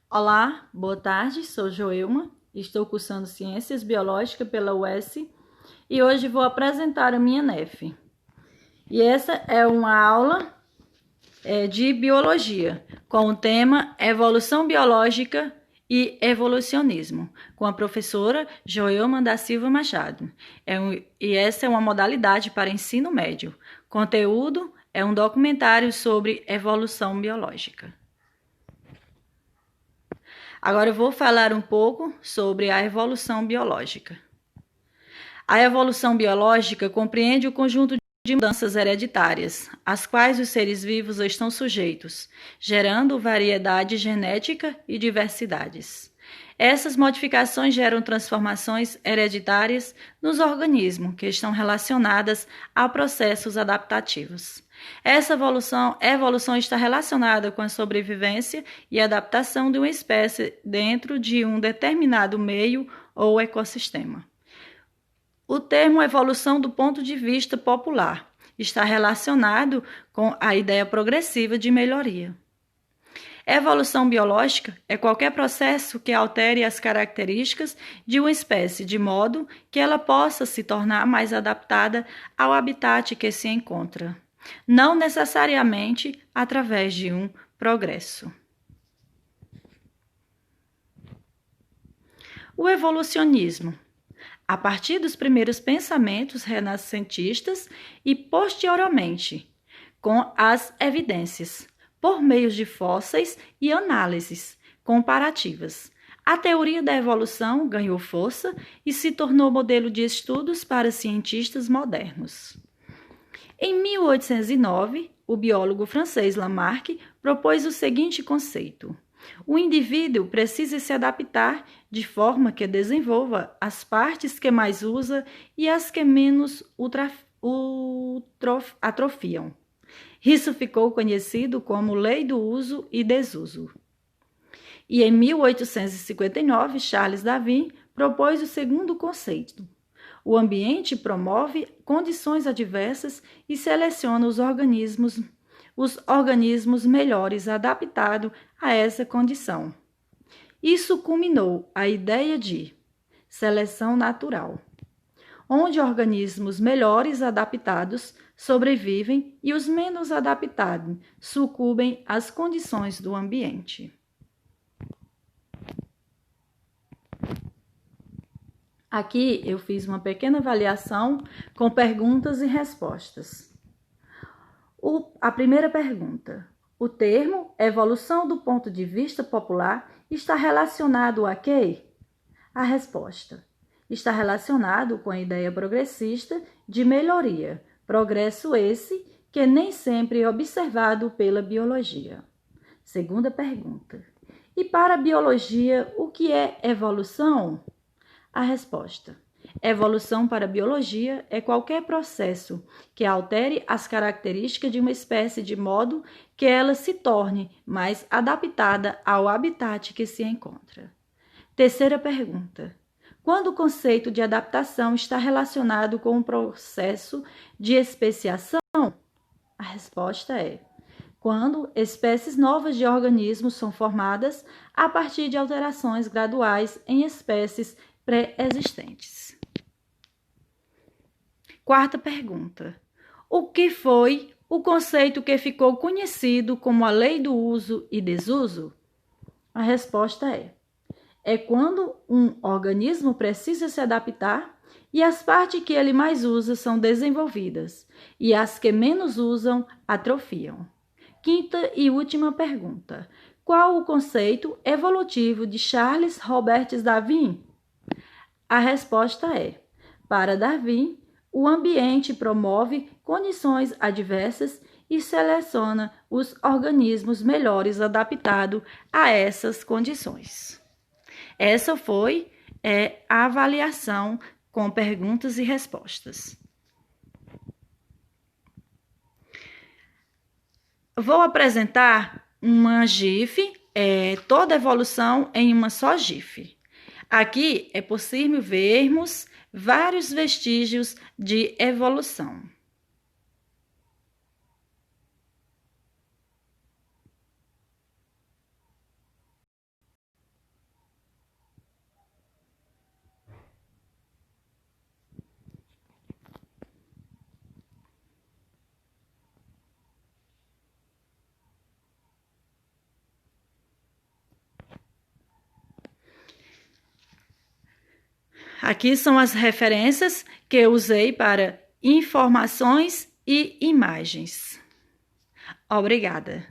Olá, boa tarde, sou Joelma, estou cursando Ciências Biológicas pela UES e hoje vou apresentar a minha NEF. E essa é uma aula de Biologia, com o tema Evolução Biológica e Evolucionismo, com a professora Joelma da Silva Machado. E essa é uma modalidade para ensino médio. Conteúdo é um documentário sobre evolução biológica. Agora eu vou falar um pouco sobre a evolução biológica. A evolução biológica compreende o conjunto de mudanças hereditárias, às quais os seres vivos estão sujeitos, gerando variedade genética e diversidades. Essas modificações geram transformações hereditárias nos organismos, que estão relacionadas a processos adaptativos. Essa evolução está relacionada com a sobrevivência e adaptação de uma espécie dentro de um determinado meio ou ecossistema. O termo evolução do ponto de vista popular está relacionado com a ideia progressiva de melhoria. Evolução biológica é qualquer processo que altere as características de uma espécie de modo que ela possa se tornar mais adaptada ao habitat que se encontra, não necessariamente através de um progresso. O evolucionismo. A partir dos primeiros pensamentos renascentistas e posteriormente, com as evidências, por meio de fósseis e análises comparativas. A teoria da evolução ganhou força e se tornou modelo de estudos para cientistas modernos. Em 1809, o biólogo francês Lamarck propôs o seguinte conceito: o indivíduo precisa se adaptar de forma que desenvolva as partes que mais usa e as que menos atrofiam. Isso ficou conhecido como Lei do Uso e Desuso. E em 1859, Charles Darwin propôs o segundo conceito. O ambiente promove condições adversas e seleciona os organismos melhores adaptados a essa condição. Isso culminou a ideia de seleção natural, onde organismos melhores adaptados sobrevivem e os menos adaptados sucumbem às condições do ambiente. Aqui eu fiz uma pequena avaliação com perguntas e respostas. A primeira pergunta: o termo evolução do ponto de vista popular está relacionado a quê? A resposta: está relacionado com a ideia progressista de melhoria, progresso esse que nem sempre é observado pela biologia. Segunda pergunta: e para a biologia, o que é evolução? A resposta: evolução para a biologia é qualquer processo que altere as características de uma espécie de modo que ela se torne mais adaptada ao habitat que se encontra. Terceira pergunta: quando o conceito de adaptação está relacionado com o processo de especiação? A resposta é: quando espécies novas de organismos são formadas a partir de alterações graduais em espécies pré-existentes. Quarta pergunta: o que foi o conceito que ficou conhecido como a lei do uso e desuso? A resposta é quando um organismo precisa se adaptar e as partes que ele mais usa são desenvolvidas e as que menos usam atrofiam. Quinta e última pergunta: qual o conceito evolutivo de Charles Robert Darwin? A resposta é: para Darwin, o ambiente promove condições adversas e seleciona os organismos melhores adaptados a essas condições. Essa foi a avaliação com perguntas e respostas. Vou apresentar uma GIF, toda evolução em uma só GIF. Aqui é possível vermos vários vestígios de evolução. Aqui são as referências que eu usei para informações e imagens. Obrigada.